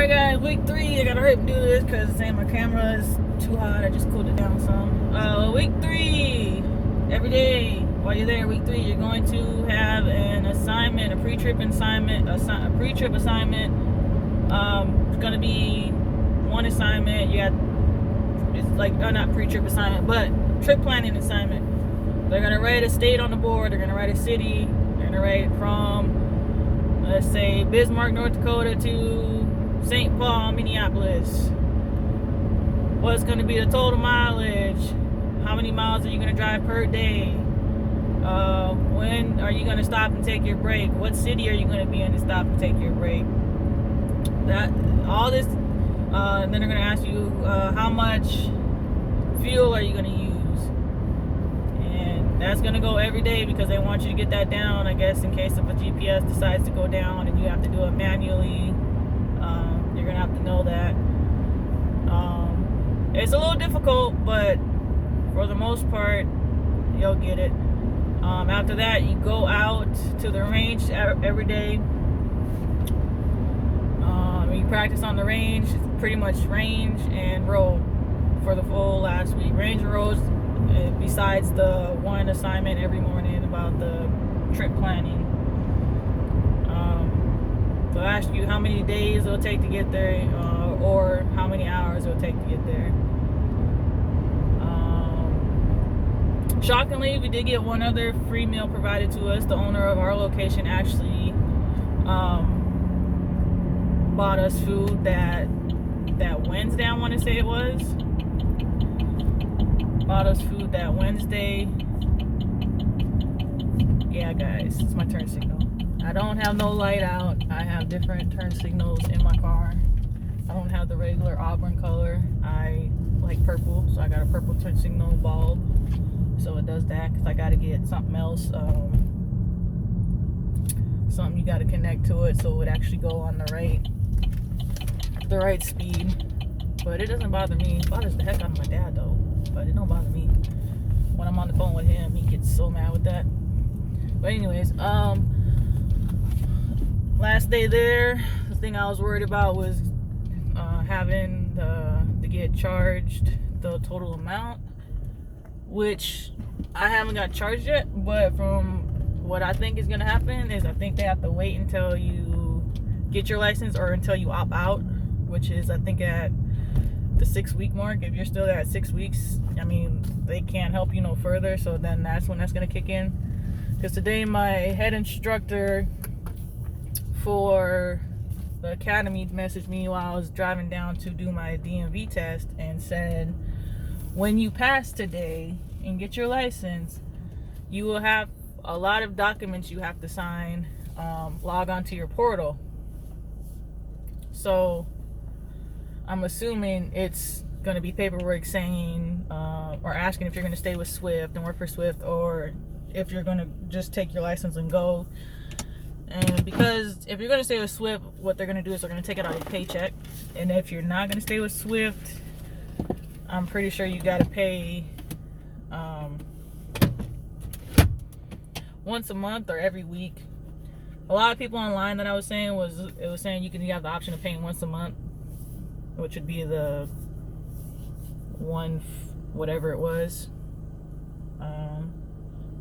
Alright guys, week 3. I gotta hurry up and do this because saying my camera is too hot. I just cooled it down some. Week 3. Every day while you're there, week 3, you're going to have an assignment, a pre-trip assignment, a pre-trip assignment. It's gonna be one assignment. You got, it's like, not pre-trip assignment, but trip planning assignment. They're gonna write a state on the board. They're gonna write a city. They're gonna write from, let's say, Bismarck, North Dakota to St. Paul, Minneapolis. What's going to be the total mileage? How many miles are you going to drive per day? When are you going to stop and take your break? What city are you going to be in to stop and take your break? All this. Then they're going to ask you how much fuel are you going to use? And that's going to go every day because they want you to get that down, I guess, in case if a GPS decides to go down and you have to do it manually. You're gonna have to know that. It's a little difficult, but for the most part, you'll get it. After that, you go out to the range every day. You practice on the range. It's pretty much range and road for the full last week. Range and roads, besides the one assignment every morning about the trip planning. They'll ask you how many days it'll take to get there, or how many hours it'll take to get there. Shockingly, we did get one other free meal provided to us. The owner of our location actually bought us food that Wednesday, I want to say it was. Bought us food that Wednesday. Yeah, guys, it's my turn signal. I don't have no light out. I have different turn signals in my car. I don't have the regular auburn color. I like purple, so I got a purple turn signal bulb. So it does that because I got to get something else. Something you got to connect to it so it would actually go on the right speed. But it doesn't bother me. It bothers the heck out of my dad though. But it don't bother me. When I'm on the phone with him, he gets so mad with that. But anyways, last day there, the thing I was worried about was having to get charged the total amount, which I haven't got charged yet. But from what I think is going to happen is I think they have to wait until you get your license or until you opt out, which is I think at the 6-week mark. If you're still there at 6 weeks, I mean, they can't help you no further. So then that's when that's going to kick in. Because today my head instructor for the academy messaged me while I was driving down to do my DMV test and said, when you pass today and get your license, you will have a lot of documents you have to sign, log on to your portal. So I'm assuming it's going to be paperwork saying or asking if you're going to stay with Swift and work for Swift, or if you're going to just take your license and go. And because if you're going to stay with Swift, what they're going to do is they're going to take it out of your paycheck. And if you're not going to stay with Swift, I'm pretty sure you got to pay once a month or every week. A lot of people online that I was saying it was saying you have the option of paying once a month, which would be the one whatever it was.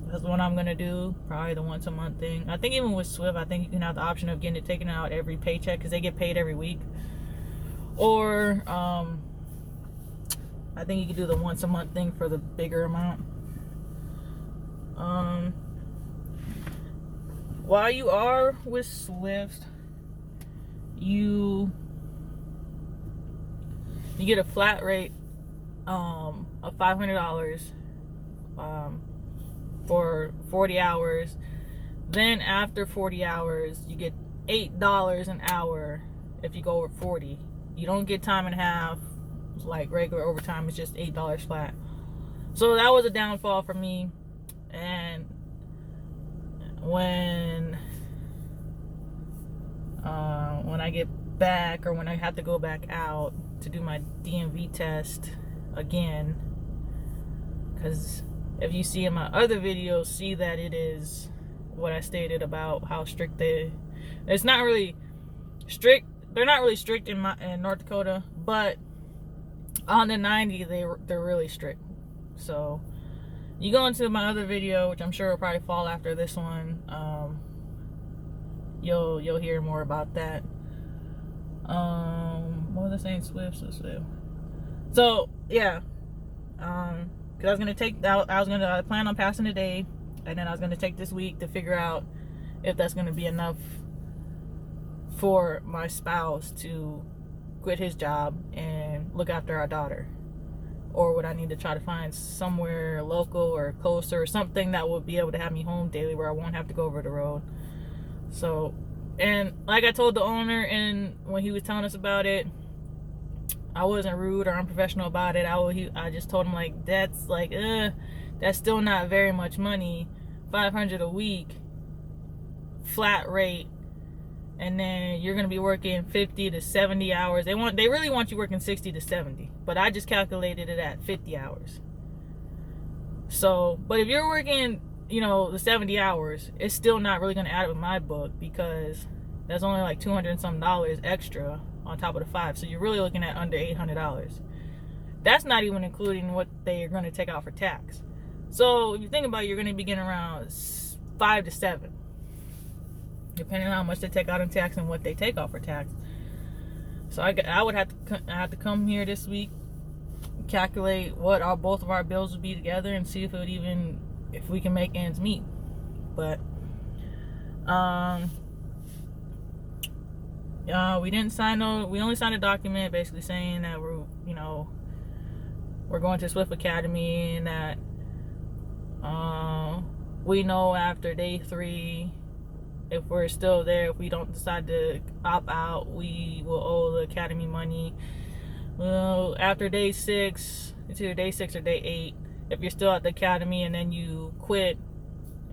That's the one I'm gonna do, probably the once a month thing. I think even with Swift, I think you can have the option of getting it taken out every paycheck because they get paid every week. Or I think you can do the once a month thing for the bigger amount. While you are with Swift, you get a flat rate of $500 for 40 hours. Then after 40 hours, you get $8 an hour if you go over 40. You don't get time and a half like regular overtime. It's just $8 flat. So that was a downfall for me. And when I get back, or when I have to go back out to do my DMV test again, because if you see in my other videos, see that it is what I stated about how strict it's not really strict. they're not really strict in North Dakota, but on the 90 they're really strict. So you go into my other video, which I'm sure will probably fall after this one. You'll hear more about that. What was I saying? Swift. So yeah, because I was gonna plan on passing the day, and then I was gonna take this week to figure out if that's gonna be enough for my spouse to quit his job and look after our daughter, or would I need to try to find somewhere local or closer, or something that would be able to have me home daily where I won't have to go over the road. So, and like I told the owner, and when he was telling us about it, I wasn't rude or unprofessional about it. I just told him, like, that's still not very much money. $500 a week, flat rate, and then you're gonna be working 50 to 70 hours. They really want you working 60 to 70, but I just calculated it at 50 hours. So, but if you're working, the 70 hours, it's still not really gonna add up in my book, because that's only like $200 and some extra on top of the 5. So you're really looking at under $800. That's not even including what they're gonna take out for tax. So if you think about it, you're gonna be getting around 5 to 7. Depending on how much they take out in tax and what they take off for tax. So I would have to come here this week, calculate what both of our bills would be together, and see if we can make ends meet. But we only signed a document basically saying that we're going to Swift Academy, and that we know after day 3, if we're still there, if we don't decide to opt out, we will owe the academy money. Well, after day 6, it's either day 6 or day 8, if you're still at the academy and then you quit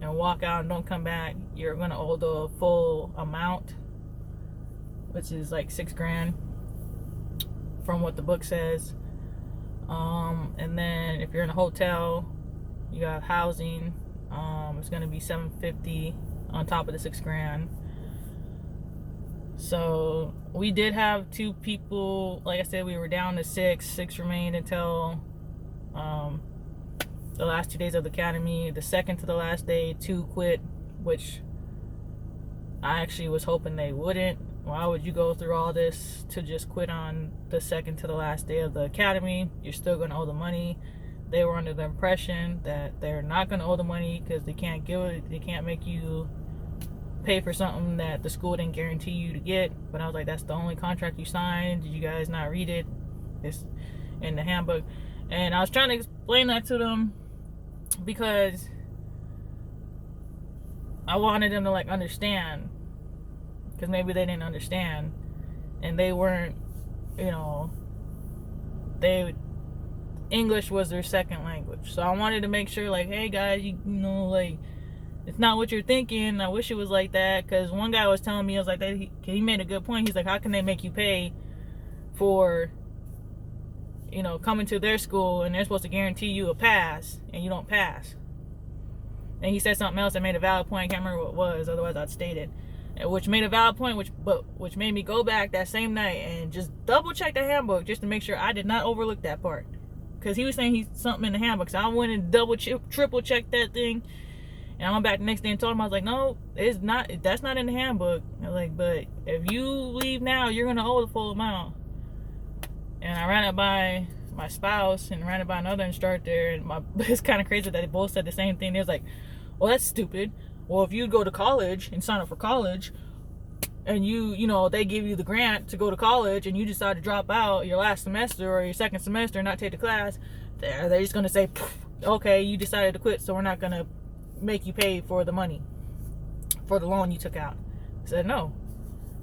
and walk out and don't come back, you're gonna owe the full amount, which is like $6,000 from what the book says. And then if you're in a hotel, you have housing, it's gonna be $750 on top of the $6,000. So we did have 2 people. Like I said, we were down to 6. 6 remained until the last 2 days of the academy. The second to the last day, 2 quit, which I actually was hoping they wouldn't. Why would you go through all this to just quit on the second to the last day of the academy? You're still going to owe the money. They were under the impression that they're not going to owe the money because they can't make you pay for something that the school didn't guarantee you to get. But I was like, that's the only contract you signed. Did you guys not read it? It's in the handbook. And I was trying to explain that to them because I wanted them to understand, because maybe they didn't understand and they weren't, English was their second language. So I wanted to make sure, hey guys, it's not what you're thinking. I wish it was like that. Because one guy was telling me, I was like, he made a good point. He's like, how can they make you pay for, coming to their school, and they're supposed to guarantee you a pass, and you don't pass? And he said something else that made a valid point. I can't remember what it was, otherwise I'd state it. Which made a valid point, which made me go back that same night and just double check the handbook just to make sure I did not overlook that part. Because he was saying something in the handbook, so I went and triple checked that thing. And I went back the next day and told him, I was like, no, it's not. That's not in the handbook. I was like, but if you leave now, you're gonna owe the full amount. And I ran it by my spouse and ran it by another instructor, and it's kind of crazy that they both said the same thing. They was like, well, that's stupid. Well, if you go to college and sign up for college, and they give you the grant to go to college, and you decide to drop out your last semester or your second semester and not take the class, they're just gonna say, okay, you decided to quit, so we're not gonna make you pay for the money for the loan you took out. I said no.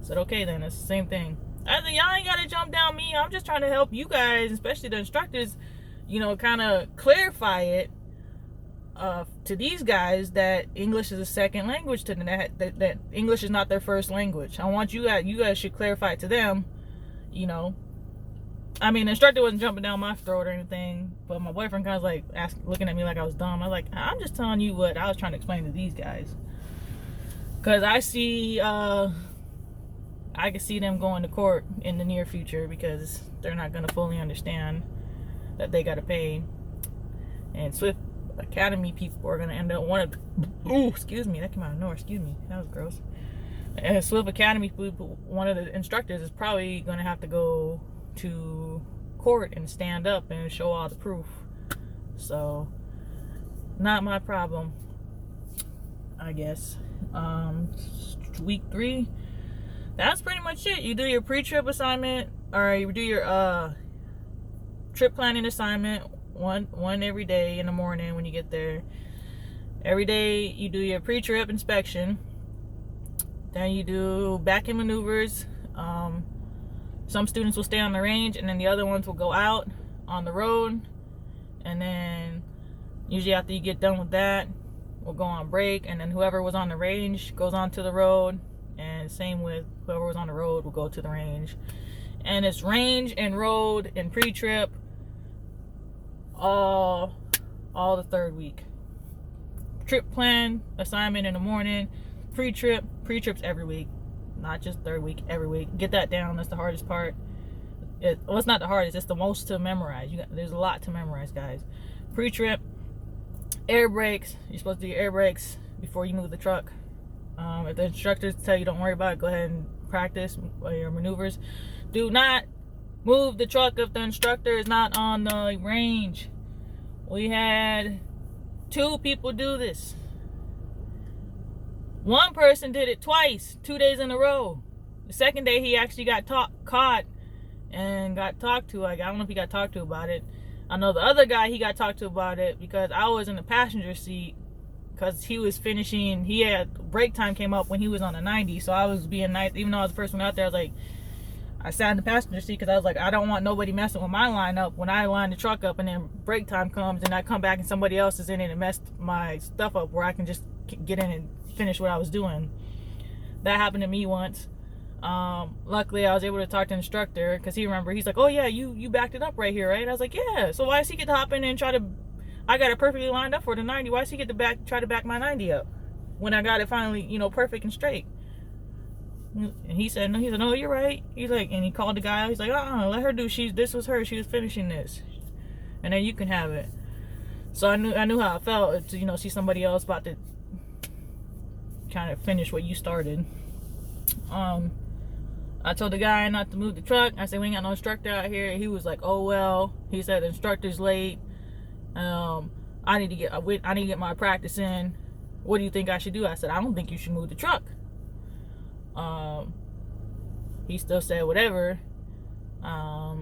I said, okay, then it's the same thing. I said, y'all ain't gotta jump down me. I'm just trying to help you guys, especially the instructors, kind of clarify it to these guys that English is a second language to them, that English is not their first language. I want you guys should clarify it to them. I mean, the instructor wasn't jumping down my throat or anything, but my boyfriend kind of looking at me like I was dumb. I was like, I'm just telling you what I was trying to explain to these guys. Because I see I could see them going to court in the near future because they're not going to fully understand that they got to pay. And Swift Academy people are going to end up excuse me, that came out of nowhere. Excuse me, that was gross. And Swift Academy people, one of the instructors is probably going to have to go to court and stand up and show all the proof. So, not my problem, I guess. Week 3. That's pretty much it. You do your pre-trip assignment, or you do your trip planning assignment one every day in the morning when you get there. Every day you do your pre-trip inspection. Then you do back-end maneuvers. Some students will stay on the range, and then the other ones will go out on the road. And then usually after you get done with that, we'll go on break, and then whoever was on the range goes on to the road. And same with whoever was on the road will go to the range. And it's range and road and pre-trip all the third week. Trip plan assignment in the morning, pre-trips every week, not just third week, every week. Get that down. That's the hardest part. Well, it's not the hardest, it's the most to memorize. There's a lot to memorize, guys. Pre-trip, air brakes. You're supposed to do your air brakes before you move the truck. If the instructors tell you don't worry about it, go ahead and practice your maneuvers. Do not move the truck if the instructor is not on the range. We had 2 people do this. One person did it twice, 2 days in a row. The second day he actually got caught and got talked to. I don't know if he got talked to about it. I know the other guy, he got talked to about it because I was in the passenger seat because he was finishing. He had break time came up when he was on the 90, so I was being nice. Even though I was the first one out there, I sat in the passenger seat because I was like, I don't want nobody messing with my lineup when I line the truck up and then break time comes and I come back and somebody else is in it and messed my stuff up where I can just get in and finish what I was doing. That happened to me once. Luckily I was able to talk to the instructor because he's like, oh yeah, you backed it up right here, right? I was like, yeah. So why does he get to hop in and try to, I got it perfectly lined up for the 90. Why does he get to try to back my 90 up when I got it finally, perfect and straight? And he said, no, you're right. He's like, and he called the guy. He's like, let her do. This was her. She was finishing this, and then you can have it. So I knew how I felt to see somebody else about to kind of finish what you started. I told the guy not to move the truck. I said, we ain't got no instructor out here. He was like, oh well. He said the instructor's late. I need to get my practice in. What do you think I should do? I said, I don't think you should move the truck. He still said whatever. I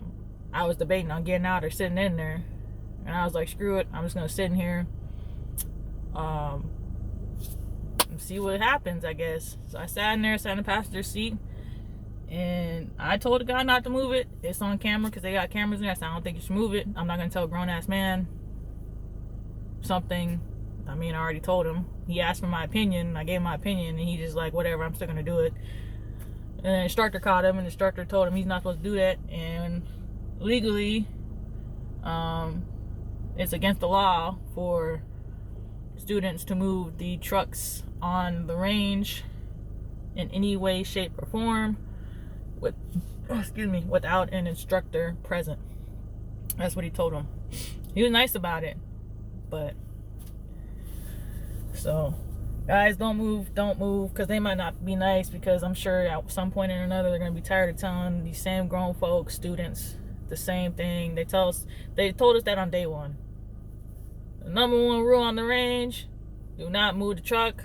was debating on getting out or sitting in there, and I was like, screw it, I'm just gonna sit in here and see what happens, I guess. So I sat in the passenger seat, and I told the guy not to move it. It's on camera because they got cameras in there. I said, I don't think you should move it. I'm not gonna tell a grown-ass man something. I already told him. He asked for my opinion. I gave him my opinion, and he just like, whatever, I'm still gonna do it. And the instructor caught him, and the instructor told him he's not supposed to do that. And legally, it's against the law for students to move the trucks on the range in any way, shape, or form without an instructor present. That's what he told him. He was nice about it, but so guys, don't move, because they might not be nice, because I'm sure at some point or another they're going to be tired of telling these same grown folks, students, the same thing. They told us that on day 1. The number 1 rule on the range: do not move the truck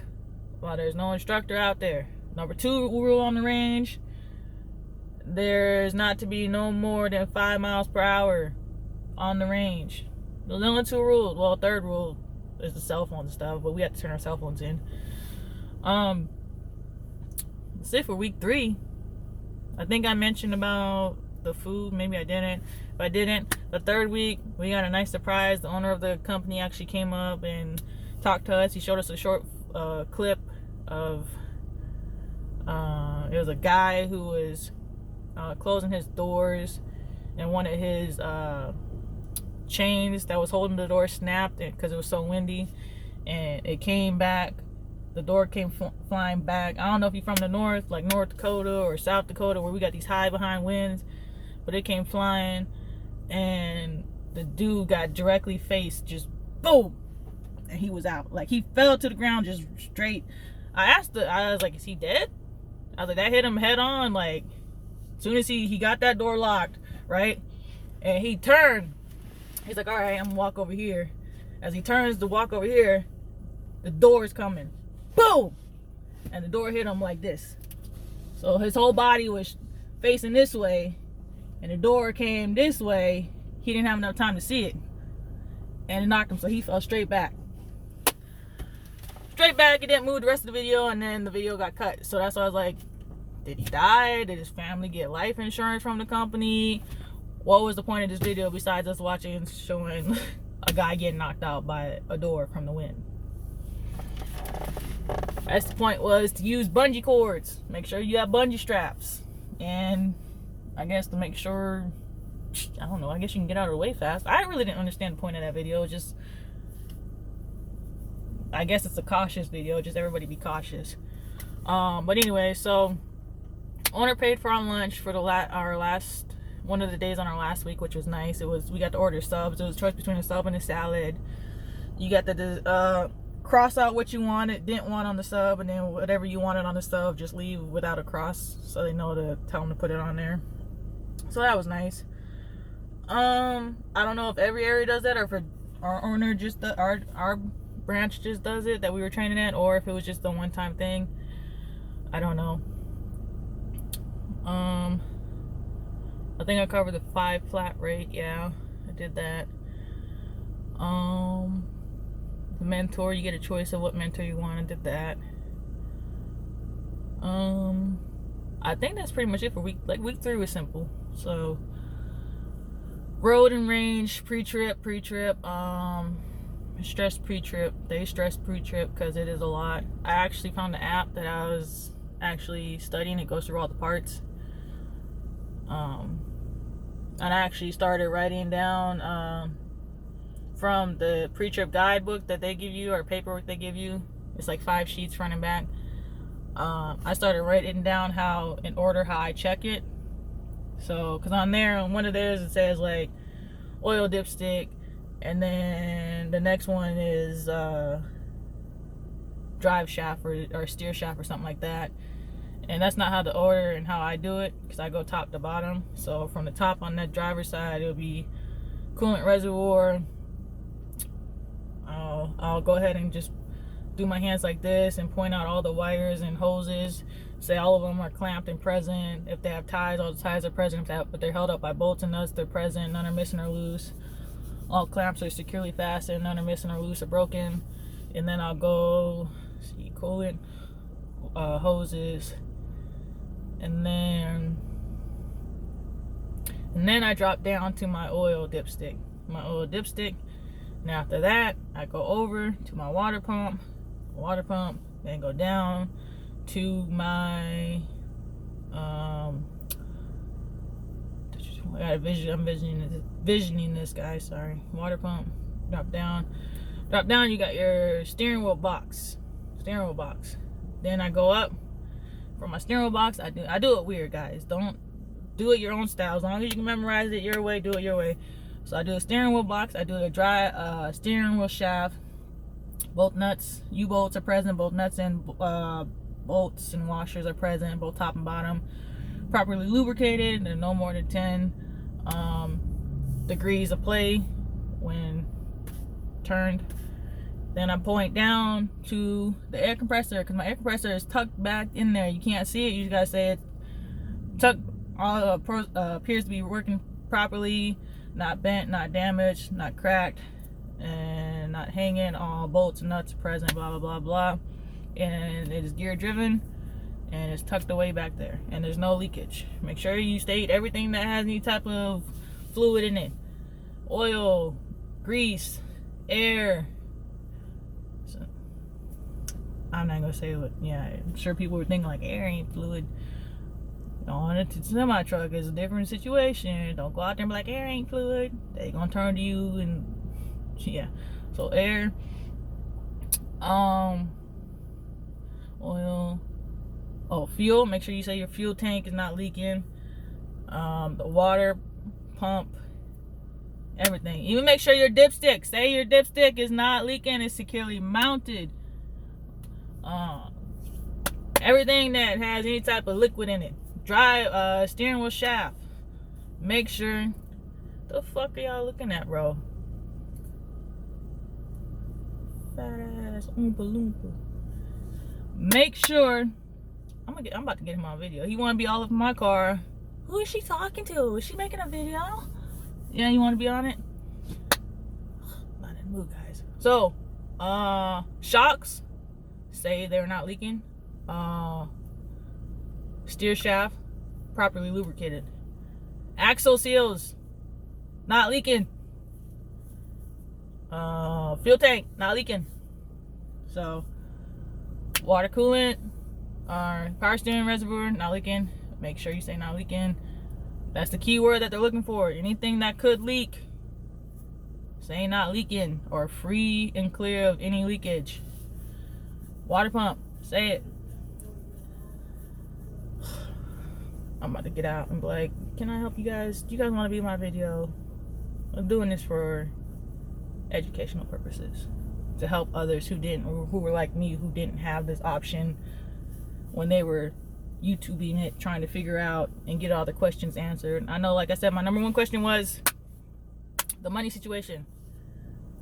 while there's no instructor out there. Number 2 rule on the range: there's not to be no more than 5 miles per hour on the range. Those are the only 2 rules. Well, 3rd rule is the cell phone stuff, but we have to turn our cell phones in. That's it for week 3. I think I mentioned about the food. Maybe I didn't. If I didn't, the 3rd week we got a nice surprise. The owner of the company actually came up and talked to us. He showed us a short clip of it was a guy who was closing his doors, and one of his chains that was holding the door snapped because it was so windy, and it came back the door came flying back. I don't know if you're from the north, like North Dakota or South Dakota, where we got these high behind winds, but it came flying, and the dude got directly faced, just boom, and he was out. Like, he fell to the ground just straight. I was like, is he dead? I was like, that hit him head on. Like, as soon as he got that door locked, right, and he turned, he's like, all right, I'm gonna walk over here. As he turns to walk over here, the door is coming, boom, and the door hit him like this. So his whole body was facing this way, and the door came this way. He didn't have enough time to see it, and it knocked him, so he fell straight back. Straight back. He didn't move the rest of the video, and then the video got cut. So that's why I was like, did he die? Did his family get life insurance from the company? What was the point of this video besides us watching, showing a guy getting knocked out by a door from the wind? That's the point, was to use bungee cords. Make sure you have bungee straps. And I guess to make sure, I don't know, I guess you can get out of the way fast. I really didn't understand the point of that video. Just, I guess it's a cautious video. Just everybody be cautious. But anyway, so owner paid for our lunch for our last one of the days on our last week, which was nice. We got to order subs. It was a choice between a sub and a salad. You got to cross out what you didn't want on the sub, and then whatever you wanted on the sub, just leave without a cross, so they know to tell them to put it on there. So that was nice. I don't know if every area does that, or if our owner just our branch just does it that we were training at, or if it was just a one-time thing. I don't know. I think I covered the 5 flat rate. Yeah, I did that. The mentor, you get a choice of what mentor you want. I did that. I think that's pretty much it for week 3 was simple. So road and range, pre-trip, stress pre-trip, day stress pre-trip, because it is a lot. I actually found the app that I was actually studying. It goes through all the parts. And I actually started writing down from the pre-trip guidebook that they give you, or paperwork they give you. It's like 5 sheets front and back. I started writing down how I check it. So, because on there, on one of theirs, it says like oil dipstick, and then the next one is drive shaft or steer shaft or something like that. And that's not how the order and how I do it, because I go top to bottom. So from the top on that driver's side, it'll be coolant reservoir. I'll go ahead and just do my hands like this and point out all the wires and hoses. Say all of them are clamped and present. If they have ties, all the ties are present. But they're held up by bolts and nuts, they're present. None are missing or loose. All clamps are securely fastened. None are missing or loose or broken. And then I'll go see coolant hoses. And then I drop down to my oil dipstick. And after that, I go over to my water pump, then go down to my I'm visioning this, guys, sorry. Water pump, drop down, you got your steering wheel box. Then I go up for my steering wheel box. I do it weird, guys. Don't do it your own style. As long as you can memorize it your way, do it your way. So I do a steering wheel box, I do a dry steering wheel shaft, both nuts, U-bolts are present, both nuts and bolts and washers are present, both top and bottom, properly lubricated, and no more than 10 degrees of play when turned. Then I point down to the air compressor, because my air compressor is tucked back in there. You can't see it, you just gotta say it tucked, appears to be working properly. Not bent, not damaged, not cracked, and not hanging. All bolts and nuts present, blah, blah, blah, blah. And it is gear driven, and it's tucked away back there. And there's no leakage. Make sure you state everything that has any type of fluid in it. Oil, grease, air. So, I'm not going to say what, yeah, I'm sure people were thinking like air ain't fluid. On a semi-truck is a different situation. Don't go out there and be like, air ain't fluid. They gonna turn to you and yeah. So air. Oil. Oh, fuel. Make sure you say your fuel tank is not leaking. The water pump. Everything. Even make sure your dipstick. Say your dipstick is not leaking. It's securely mounted. Everything that has any type of liquid in it. Drive steering wheel shaft. Make sure. The fuck are y'all looking at, bro? Fat ass oompa loompa. Make sure. I'm about to get him on video. He want to be all over my car. Who is she talking to? Is she making a video? Yeah, you want to be on it? Not in the mood, guys. So, shocks. Say they're not leaking. Steer shaft properly lubricated. Axle seals not leaking. Fuel tank not leaking. So water coolant or power steering reservoir not leaking. Make sure you say not leaking. That's the key word that they're looking for. Anything that could leak, say not leaking or free and clear of any leakage. Water pump, say it. I'm about to get out and be like, can I help you guys? Do you guys want to be in my video? I'm doing this for educational purposes, to help others who didn't, or who were like me, who didn't have this option when they were YouTubing it, trying to figure out and get all the questions answered. I know, like I said, my number one question was the money situation,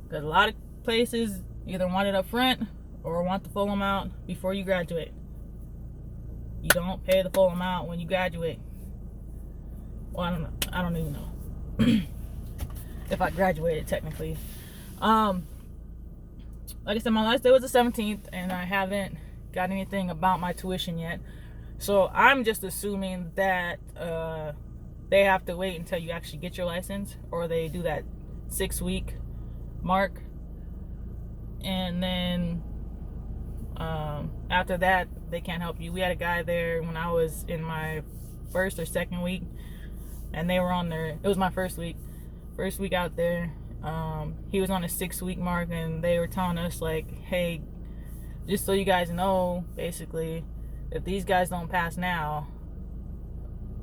because a lot of places either want it up front or want the full amount before you graduate. You don't pay the full amount when you graduate. Well, I don't even know if I graduated technically. Like I said, my last day was the 17th, and I haven't got anything about my tuition yet. So I'm just assuming that they have to wait until you actually get your license, or they do that 6-week mark, and then after that they can't help you. We had a guy there when I was in my first or second week, and they were on their, it was my first week out there. He was on a 6-week mark, and they were telling us like, hey, just so you guys know, basically, if these guys don't pass now,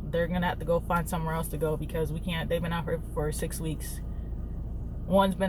they're gonna have to go find somewhere else to go, because we can't, they've been out here for 6 weeks. One's been